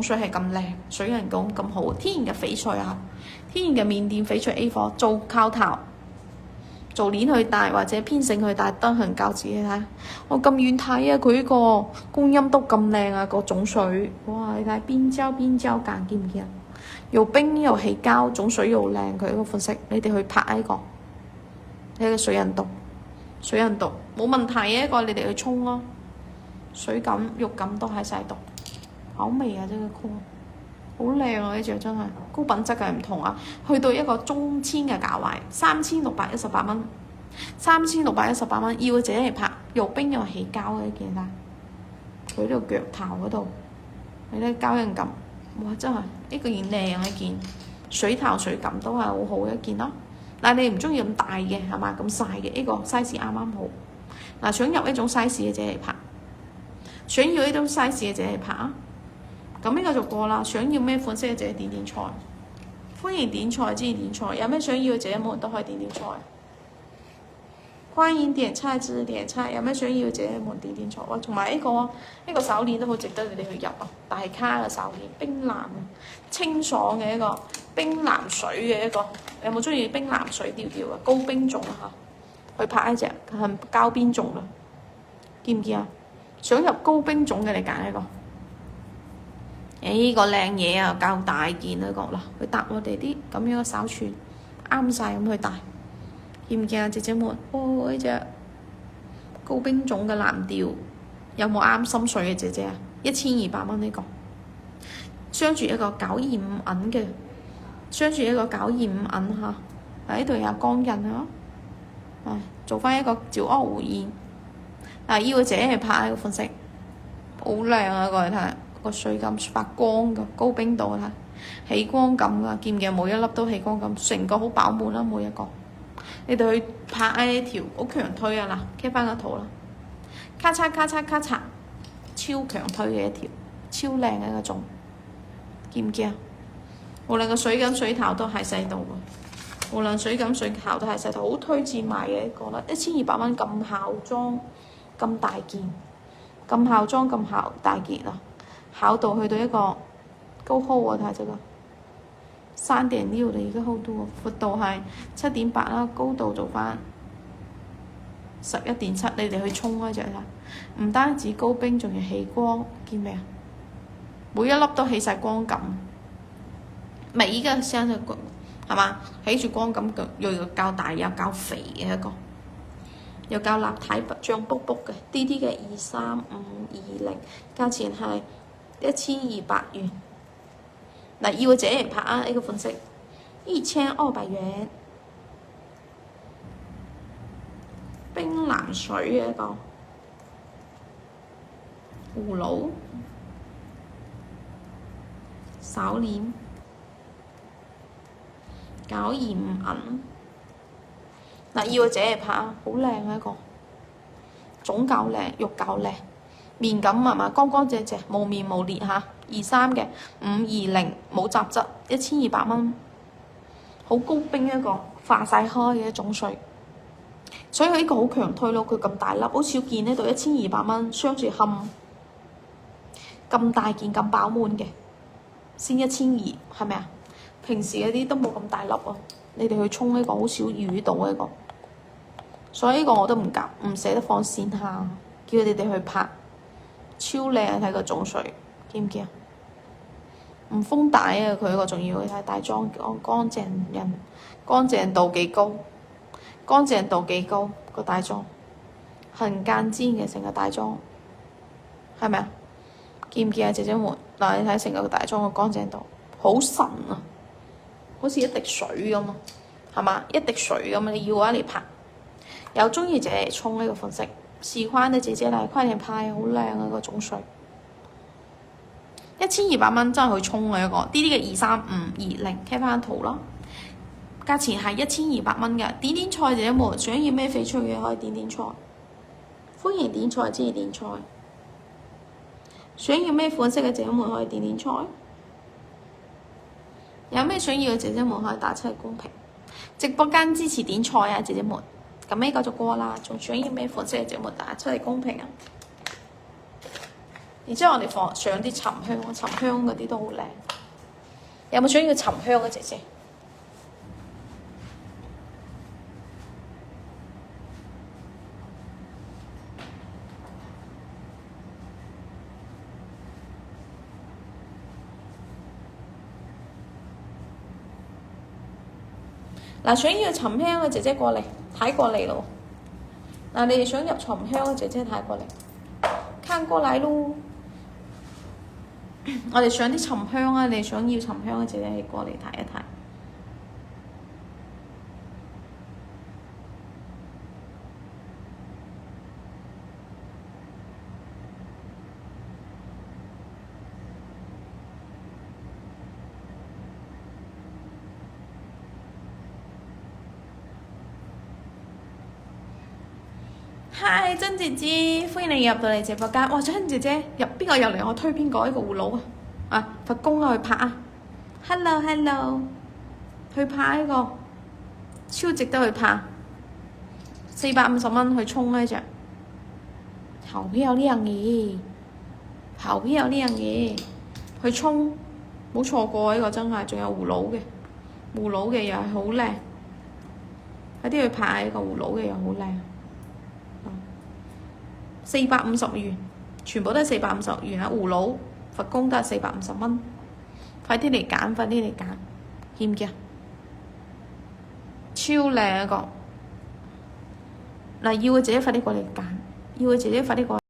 水係咁靚，水人工咁好，天然嘅翡翠啊，天然嘅緬甸翡翠 A 貨，做靠頭，做鏈去戴或者編繩去戴都很高級。你睇，我咁遠睇啊，佢呢個觀音都咁靚啊，個種水，哇！你睇邊膠間見唔見啊？又冰又起膠，種水又靚，佢呢個款式，你哋去拍呢個，呢個水印度冇問題嘅一個，你哋去沖咯，水感肉感都喺晒度。好味啊！呢個褲好靚啊！呢隻真係高品質嘅唔同啊，去到一個中籤嘅價位，3618蚊，3618蚊，要嘅自己嚟拍，又冰又起膠嘅一件啦。佢呢個腳頭嗰度，你睇膠印感，哇！真係呢個件靚嘅一件，水頭水感都係好好嘅一件咯。但係你唔中意咁大嘅係嘛？咁細嘅呢個 size 啱啱好。嗱，想入呢種 size 嘅自己嚟拍，想要呢種 size 嘅自己嚟拍啊！咁呢個就過啦，想要咩款式嘅自己點菜，歡迎點菜，支持點菜，有咩想要嘅自己們都可以點菜，歡迎點菜支持點菜，有咩想要嘅自己們點菜。哇，同埋呢個手鏈都好值得你哋去入啊，大卡嘅手鏈，冰藍清爽嘅一個冰藍水嘅一個，有冇中意冰藍水調調啊？高冰種啊嚇，去拍一隻係膠邊種啦，見唔見啊？想入高冰種嘅你揀一個。呢個靚嘢啊，較大件呢個啦，去搭我哋啲咁樣嘅手串，啱晒咁去戴，見唔見啊，姐姐們？哦，呢隻高冰種嘅藍調，有冇啱心水嘅姐姐啊？1200蚊呢個，鑲住一個925銀嘅，鑲住一個925銀嚇，喺度有光印啊，做翻一個趙柯胡燕，嗱要嘅姐姐係拍呢個款式，好靚啊！過嚟睇。個水感發光嘅高冰度啦，起光感噶，見唔見？每一粒都起光感，成個好飽滿啦，每一個。你哋去拍呢條好強推啊嗱，貼翻個圖啦，咔嚓咔嚓咔嚓，超強推嘅一條，超靚嘅一個種，見唔見啊？無論個水感水頭都喺細度嘅，無論水感水頭都喺細度，好推薦買嘅一個啦，1200蚊咁孝裝咁大件，咁孝裝咁孝大件啊！厚度去到一個高厚啊，睇這個3.6的一個厚度，闊度係7.8啦，高度做翻11.7，你哋去沖開隻啦，唔單止高冰，仲要起光，見未啊？每一粒都起晒光感，咪依家聲就係嘛，起住光感嘅，又較大又較肥嘅一個，又較立體脹卜卜嘅，啲啲嘅23520，價錢係1200元，嗱要嘅自己嚟拍啊！呢個款式1200元，冰藍水嘅一個葫蘆手鏈925銀，嗱要嘅自己嚟拍啊！好靚嘅一個，種夠靚，肉夠靚。面感係嘛，乾乾淨淨，無面無裂嚇，23嘅520冇雜質，1200蚊，好高冰一個，化晒開嘅一種水，所以佢呢個好強推咯，佢咁大粒，好少見呢度1200蚊，鑲住冚咁大件咁飽滿嘅，先1200，係咪啊？平時嗰啲都冇咁大粒啊，你哋去沖呢個好少遇到呢個，所以呢個我都唔捨得放線下，叫你哋去拍。超靚啊！睇個種水，見唔見啊？唔封帶啊！佢個仲要睇帶裝乾淨人，乾淨度幾高，乾淨度幾高個帶裝，行間尖嘅成個帶裝，係咪啊？見唔見啊？姐姐們，嗱你睇成個帶裝個乾淨度，好神啊！好似一滴水咁啊，係嘛？一滴水咁啊！你要嘅話嚟拍，有中意就嚟沖呢個款式。喜歡的姐姐嚟，快點拍，好靚啊！個種水1200蚊真係去沖嘅一個，啲嘅23520，睇翻圖咯。價錢係1200蚊嘅，點點菜姐姐們想要咩翡翠嘅可以點點菜，歡迎點菜支持點菜。想要咩款式嘅姐姐們可以點點菜，有咩想要嘅姐姐們可以打出嚟公屏。直播間支持點菜啊，姐姐們。咁呢個就過啦，仲想要咩款式嘅節目打出嚟公平啊！然之後我哋上啲沉香嗰啲都好靚。有冇想要沉香嘅姐姐？嗱，想要沉香嘅姐姐過嚟，睇過嚟咯。嗱，你哋想入沉香嘅姐姐睇過嚟，看過嚟咯。我哋上啲沉香啊！你哋想要沉香嘅姐姐，你過嚟睇一睇。嗨，曾姐姐，歡迎你入到嚟直播間。哇，曾姐姐入邊個入嚟？我推邊個？呢個葫蘆啊！啊，佛公啊，去拍啊 ！Hello， 去拍呢個，超值得去拍。450蚊去沖呢隻，好漂亮嘢，好漂亮嘢，去沖冇錯過呢個真係，仲有葫蘆嘅又係好靚，快啲去拍呢個葫蘆嘅又好靚。450元，全部都係450元啊！葫蘆佛公都係450蚊，快啲嚟揀，快啲嚟揀，見唔見啊？超靚一個，嗱，要嘅姐姐快啲過嚟揀，要嘅姐姐快啲過嚟。